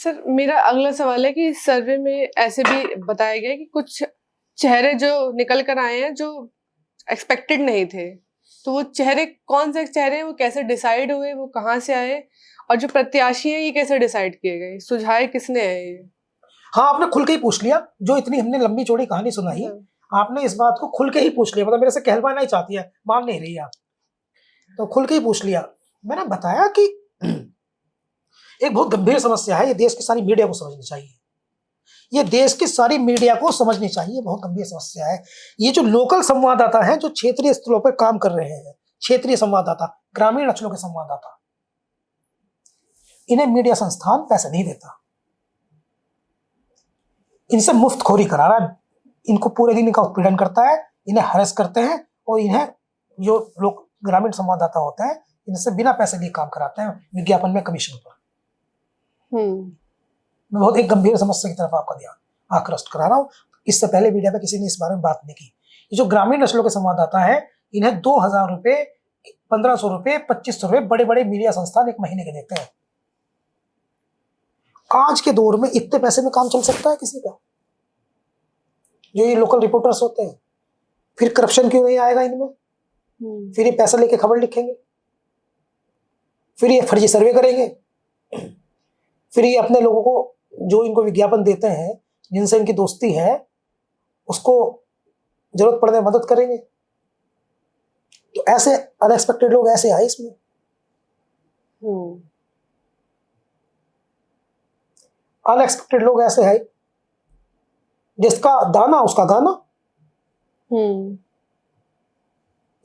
Sir मेरा अगला सवाल है कि इस सर्वे में ऐसे भी बताया गया कि कुछ चेहरे जो निकल कर आए हैं जो एक्सपेक्टेड नहीं थे, तो वो चेहरे कौन से चेहरे हैं, वो कैसे डिसाइड हुए, वो कहाँ से आए, और जो प्रत्याशी हैं ये कैसे डिसाइड किए गए, सुझाए किसने है ये? हाँ, आपने खुल के ही पूछ लिया। जो इतनी हमने लंबी चौड़ी कहानी सुनाई, आपने इस बात को खुल के ही पूछ लिया। मतलब मेरे से कहलवाना ही चाहती है, मान नहीं रही आप, तो खुल के ही पूछ लिया। मैंने बताया कि एक बहुत गंभीर समस्या है, ये देश की सारी मीडिया को समझनी चाहिए। ये देश की सारी मीडिया को समझनी चाहिए, बहुत गंभीर समस्या है। ये जो लोकल संवाददाता हैं, जो क्षेत्रीय स्थलों पर काम कर रहे हैं, क्षेत्रीय संवाददाता, ग्रामीण अंचलों के संवाददाता, इन्हें मीडिया संस्थान पैसे नहीं देता, इनसे मुफ्तखोरी करा रहा है। इनको पूरे दिन इनका उत्पीड़न करता है, इन्हें हरेस करते हैं, और इन्हें जो लोग ग्रामीण संवाददाता होते हैं, इनसे बिना पैसे लिए काम कराते हैं, विज्ञापन में कमीशन पर। मैं बहुत एक गंभीर समस्या की तरफ आपका ध्यान आकृष्ट करा रहा हूँ। इससे पहले मीडिया में किसी ने इस बारे में बात नहीं की। ये जो ग्रामीण नस्लों के संवाददाता है, इन्हें 2000 रुपए, 1500 रुपए, 2500 रुपए बड़े बड़े मीडिया संस्थान एक महीने के देते हैं। आज के दौर में इतने पैसे में काम चल सकता है किसी का? जो ये लोकल रिपोर्टर्स होते हैं, फिर करप्शन क्यों नहीं आएगा इनमें? फिर ये पैसा लेके खबर लिखेंगे, फिर ये फर्जी सर्वे करेंगे, फिर ये अपने लोगों को जो इनको विज्ञापन देते हैं, जिनसे इनकी दोस्ती है, उसको जरूरत पड़ने में मदद करेंगे। तो ऐसे अनएक्सपेक्टेड लोग ऐसे आए इसमें। अनएक्सपेक्टेड लोग ऐसे आए, जिसका दाना उसका गाना।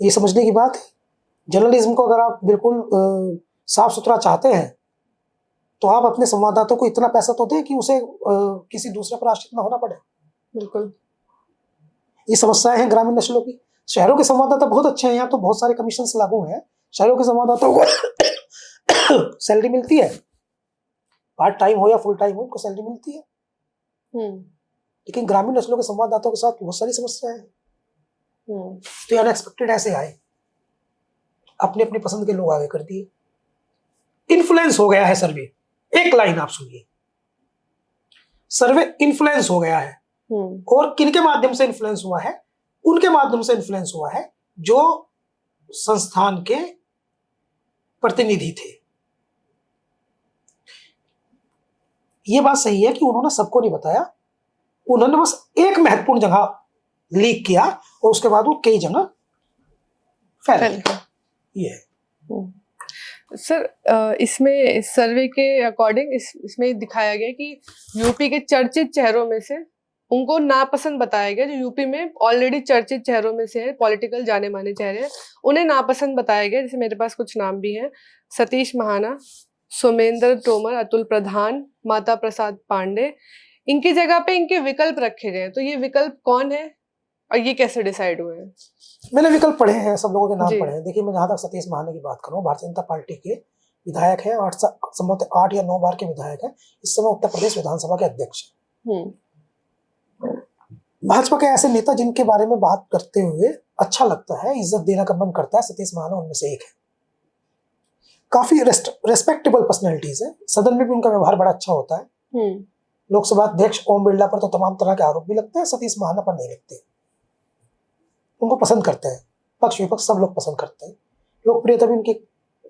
ये समझने की बात है। जर्नलिज्म को अगर आप बिल्कुल साफ सुथरा चाहते हैं, तो आप अपने संवाददाताओं को इतना पैसा तो दें कि उसे किसी दूसरे पर आश्रित ना होना पड़े। बिल्कुल। ये समस्याएं हैं ग्रामीण नस्लों की। शहरों के संवाददाता बहुत अच्छे हैं, यहाँ तो बहुत सारे कमीशन लागू हैं। शहरों के संवाददाताओं को सैलरी मिलती है, पार्ट टाइम हो या फुल टाइम हो, उनको सैलरी मिलती है। लेकिन ग्रामीण नस्लों के संवाददाताओं के साथ बहुत सारी समस्याएं हैं। तो अनएक्सपेक्टेड ऐसे आए, अपने अपनी पसंद के लोग आगे कर दिए। इन्फ्लुएंस हो गया है सर्वे। एक लाइन आप सुनिए, सर्वे इन्फ्लुएंस हो गया है। और किनके माध्यम से इन्फ्लुएंस हुआ है? उनके माध्यम से इन्फ्लुएंस हुआ है जो संस्थान के प्रतिनिधि थे। यह बात सही है कि उन्होंने सबको नहीं बताया, उन्होंने बस एक महत्वपूर्ण जगह लीक किया और उसके बाद वो कई जगह फैल गया। ये है सर। इसमें सर्वे के अकॉर्डिंग इसमें दिखाया गया कि यूपी के चर्चित चेहरों में से उनको नापसंद बताया गया, जो यूपी में ऑलरेडी चर्चित चेहरों में से है, पॉलिटिकल जाने माने चेहरे हैं, उन्हें नापसंद बताया गया। जैसे मेरे पास कुछ नाम भी हैं: सतीश महाना, सोमेंद्र तोमर, अतुल प्रधान, माता प्रसाद पांडे। इनकी जगह पे इनके विकल्प रखे गए। तो ये विकल्प कौन है और ये कैसे डिसाइड हुए हैं? मैंने विकल्प पढ़े हैं, सब लोगों के नाम पढ़े हैं। देखिए, मैं जहां तक सतीश महाना की बात करूं, भारतीय जनता पार्टी के विधायक है, 8 या 9 बार के विधायक है। इस समय उत्तर प्रदेश विधानसभा के अध्यक्ष हैं। भाजपा के ऐसे नेता जिनके बारे में बात करते हुए अच्छा लगता है, इज्जत देने का मन करता है, सतीश महाना उनमें से एक है। काफी रेस्पेक्टेबल पर्सनैलिटीज है। सदन में भी उनका व्यवहार बड़ा अच्छा होता है। लोकसभा अध्यक्ष ओम बिरला पर तो तमाम तरह के आरोप भी लगते हैं, सतीश महाना पर नहीं लगते। उनको पसंद करते हैं, पक्ष विपक्ष सब लोग पसंद करते हैं। लोकप्रियता भी उनकी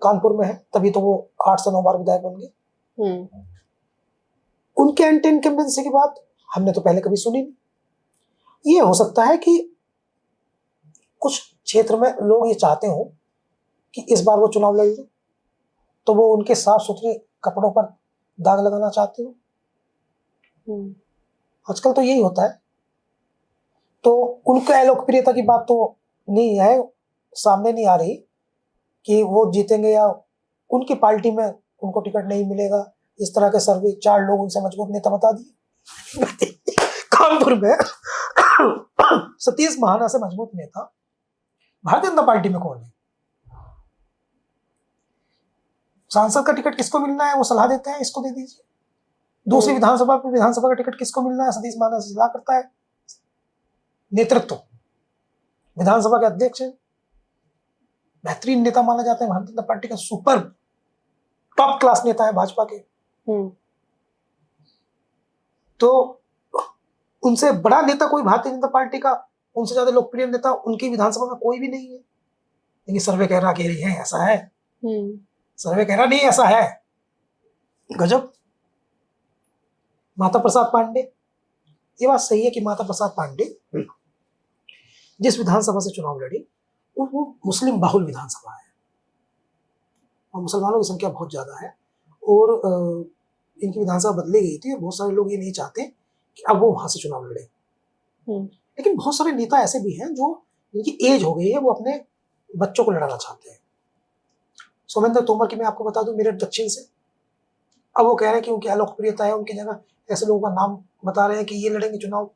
कानपुर में है, तभी तो वो 8 से 9 बार विधायक बन गए। उनके एंटी इनकम्बेंसी की बात हमने तो पहले कभी सुनी नहीं। ये हो सकता है कि कुछ क्षेत्र में लोग ये चाहते हो कि इस बार वो चुनाव लड़ लें, तो वो उनके साफ सुथरे कपड़ों पर दाग लगाना चाहते हो। आजकल तो यही होता है। तो उनके लोकप्रियता की बात तो नहीं है, सामने नहीं आ रही कि वो जीतेंगे या उनकी पार्टी में उनको टिकट नहीं मिलेगा। इस तरह के सर्वे 4 लोग उनसे मजबूत नेता बता दिए। कानपुर में सतीश महाना से मजबूत नेता भारतीय जनता पार्टी में कौन है? सांसद का टिकट किसको मिलना है वो सलाह देते हैं, इसको दे दीजिए। दूसरी विधानसभा का टिकट किसको मिलना है, सतीश महाना से सलाह करता है। नेतृत्व, विधानसभा के अध्यक्ष है, बेहतरीन नेता माना जाता है भारतीय जनता पार्टी का, सुपर टॉप क्लास नेता है भाजपा के। तो उनसे बड़ा नेता कोई भारतीय जनता पार्टी का, उनसे ज्यादा लोकप्रिय नेता उनकी विधानसभा में कोई भी नहीं है। लेकिन सर्वे कह रहा कि है ऐसा है, सर्वे कह रहा नहीं ऐसा है। गजब। माता प्रसाद पांडे, ये बात सही है कि माता प्रसाद पांडे जिस विधानसभा से चुनाव लड़ी वो मुस्लिम बाहुल विधानसभा है और मुसलमानों की संख्या बहुत ज्यादा है और इनकी विधानसभा बदली गई थी और बहुत सारे लोग ये नहीं चाहते कि अब वो वहां से चुनाव लड़े। लेकिन बहुत सारे नेता ऐसे भी हैं जो इनकी एज हो गई है, वो अपने बच्चों को लड़ाना चाहते हैं। सोमेंद्र तोमर की मैं आपको बता दूं, मेरठ दक्षिण से। अब वो कह रहे हैं कि उनकी अलोकप्रियता है, उनकी जगह ऐसे लोगों का नाम बता रहे हैं कि ये लड़ेंगे चुनाव,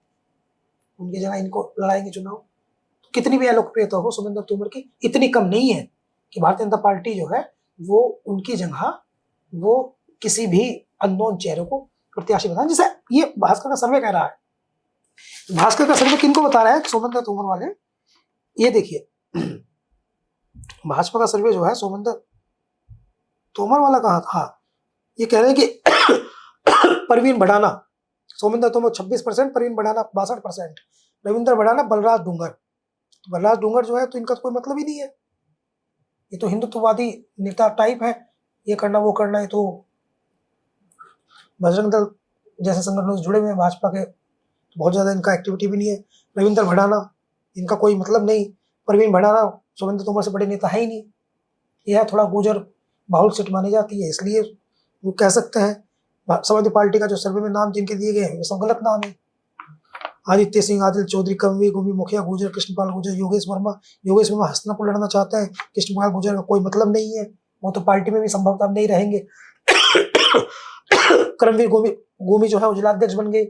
उनकी जगह इनको लड़ाएंगे चुनाव। तो कितनी भी अलोकप्रियता हो सोमेंद्र तोमर की, इतनी कम नहीं है कि भारतीय जनता पार्टी जो है वो उनकी जगह वो किसी भी अननोन चेहरे को प्रत्याशी बताए। जैसे ये भास्कर का सर्वे कह रहा है। भास्कर का सर्वे किनको बता रहा है? सोमेंद्र तोमर वाले। ये देखिए भाजपा का सर्वे जो है सोमेंद्र तोमर वाला कहा था, ये कह रहे हैं कि परवीन भड़ाना, सोमेंद्र तोमर 26%, परवीन भड़ाना 62%, रविंद्र भड़ाना, बलराज डूंगर। बलराज डूंगर जो है तो इनका तो कोई मतलब ही नहीं है, ये तो हिंदुत्ववादी नेता टाइप है, ये करना वो करना। है तो बजरंग दल जैसे संगठनों से जुड़े हुए हैं भाजपा के, तो बहुत ज्यादा इनका एक्टिविटी भी नहीं है। रविंद्र भड़ाना, इनका कोई मतलब नहीं। परवीन भड़ाना सोमेंद्र तोमर से बड़े नेता है ही नहीं, यह थोड़ा गुजर बाहुल सीट मानी जाती है, इसलिए वो कह सकते हैं। समाजवादी पार्टी का जो सर्वे में नाम जिनके दिए गए हैं वे सब गलत नाम है। आदित्य सिंह, आदिल चौधरी, कमवी गुमी, मुखिया गुजर, कृष्णपाल गुजर, योगेश वर्मा हस्तिनापुर लड़ना चाहते हैं। कृष्णपाल गुजर का कोई मतलब नहीं है, वो तो पार्टी में भी संभवतः नहीं रहेंगे। करमवीर गोमी जो है वो जिलाध्यक्ष बन गए,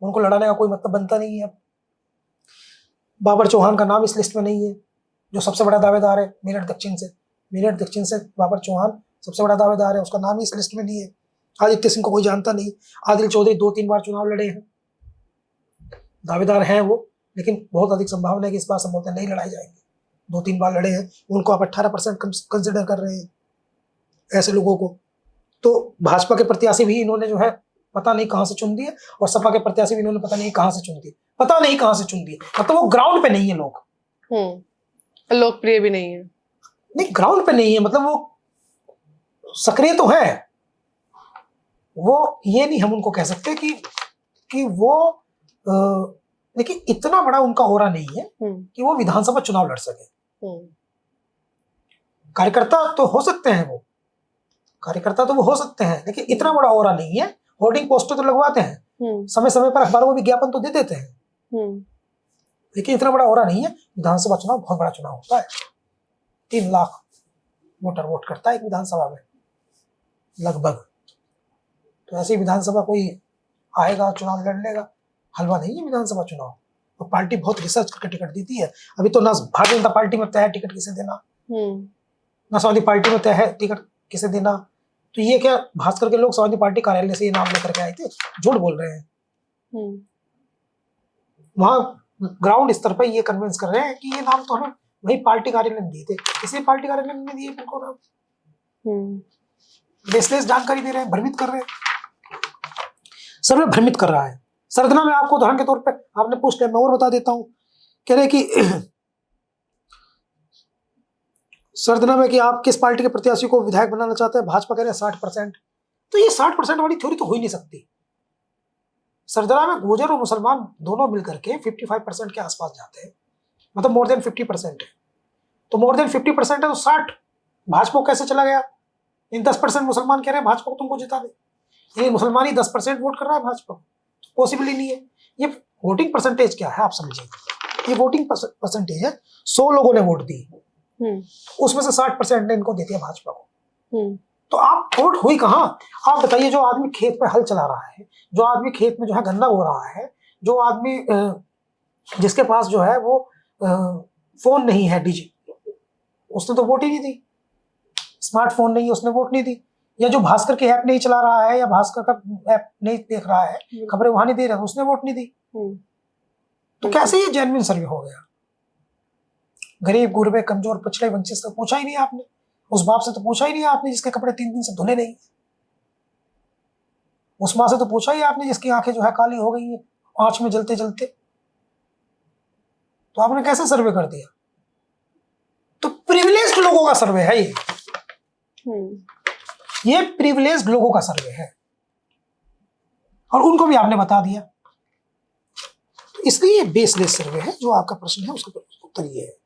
उनको लड़ाने का कोई मतलब बनता नहीं है। बाबर चौहान का नाम इस लिस्ट में नहीं है, जो सबसे बड़ा दावेदार है मेरठ दक्षिण से। मेरठ दक्षिण से बाबर चौहान सबसे बड़ा दावेदार है, उसका नाम इस लिस्ट में नहीं है। आदित्य सिंह को कोई जानता नहीं। आदिल चौधरी 2-3 बार चुनाव लड़े हैं, दावेदार हैं वो, लेकिन बहुत अधिक संभावना है कि इस बार संभवतः नहीं लड़ाई जाएंगे। 2-3 बार लड़े हैं, उनको आप 18% कंसिडर कर रहे हैं ऐसे लोगों को। तो भाजपा के प्रत्याशी भी इन्होंने जो है पता नहीं कहां से चुन दिए, और सपा के प्रत्याशी भी इन्होंने पता नहीं कहां से चुन दिए, पता नहीं कहां से चुन दिए। मतलब वो ग्राउंड पे नहीं है लोग, लोकप्रिय भी नहीं है। नहीं, ग्राउंड पे नहीं है, मतलब वो सक्रिय तो है, वो ये नहीं हम उनको कह सकते कि वो लेकिन इतना बड़ा उनका ओरा नहीं है कि वो विधानसभा चुनाव लड़ सके। कार्यकर्ता तो हो सकते हैं, वो कार्यकर्ता तो वो हो सकते हैं, लेकिन इतना बड़ा ओरा नहीं है। होर्डिंग पोस्टर तो लगवाते हैं, समय समय पर अखबारों में विज्ञापन तो दे देते हैं, लेकिन इतना बड़ा ओरा नहीं है। विधानसभा चुनाव बहुत बड़ा चुनाव होता है, 3 लाख वोटर वोट करता है एक विधानसभा में लगभग। तो ऐसी विधानसभा कोई आएगा चुनाव लड़ लेगा, हलवा नहीं है विधानसभा चुनाव। तो पार्टी बहुत रिसर्च करके टिकट देती है। अभी तो ना भारतीय जनता पार्टी में तय है टिकट किसे देना, ना समाजवादी पार्टी में तय है टिकट किसे देना। तो ये क्या भास्कर के लोग समाजवादी पार्टी कार्यालय से ये नाम लेकर के आए थे? झूठ बोल रहे हैं। वहां ग्राउंड स्तर पर ये कन्विंस कर रहे हैं कि ये नाम तो हमें वही पार्टी कार्यालय ने दिए थे, किसी पार्टी कार्यालय ने दिए बिल्कुल नाम। बेसलेस जानकारी दे रहे हैं, भ्रमित कर रहे हैं, सर्वे भ्रमित कर रहा है। सरदना में आपको उदाहरण के तौर पे आपने पूछ लिया, मैं और बता देता हूं। कह रहे कि सरदना में कि आप किस पार्टी के प्रत्याशी को विधायक बनाना चाहते हैं, भाजपा कह रहे हैं 60%। तो ये 60% वाली थ्योरी तो हो ही नहीं सकती। सरदना में गुर्जर और मुसलमान दोनों मिलकर के 55% के आसपास जाते हैं, मतलब मोर देन 50% है। तो मोर देन 50% है तो 60 भाजपा को कैसे चला गया? इन 10% मुसलमान कह रहे हैं भाजपा को तुमको जिता दे, ये मुसलमान ही 10% वोट कर रहा है भाजपा को, पॉसिबल ही नहीं है। ये वोटिंग परसेंटेज क्या है आप समझिए, ये वोटिंग परसेंटेज है। 100 लोगों ने वोट दी, उसमें से 60% ने इनको दे दिया भाजपा को। तो आप वोट हुई कहाँ? आप बताइए, जो आदमी खेत पे हल चला रहा है, जो आदमी खेत में जो है गन्ना बो रहा है, जो आदमी जिसके पास जो है वो फोन नहीं है उसने तो वोट ही नहीं दी। स्मार्टफोन नहीं है, उसने वोट नहीं दी। या जो भास्कर की ऐप नहीं चला रहा है, या भास्कर का ऐप नहीं देख रहा है, खबरें वहां नहीं दे रहा है, उसने वोट नहीं दी। तो कैसे ये जेन्युइन सर्वे हो गया? गरीब गुरबे कमजोर पिछड़े वंचित से पूछा ही नहीं आपने, उस बाप से तो पूछा ही नहीं आपने जिसके कपड़े 3 दिन से धुले नहीं। उस माँ से तो पूछा ही आपने जिसकी आंखें जो है काली हो गई है आंच में जलते जलते, तो आपने कैसे सर्वे कर दिया? तो प्रिविलेज्ड लोगों का सर्वे है ये प्रिविलेज्ड लोगों का सर्वे है और उनको भी आपने बता दिया। इसलिए बेसलेस सर्वे है। जो आपका प्रश्न है उसका उत्तर ये है।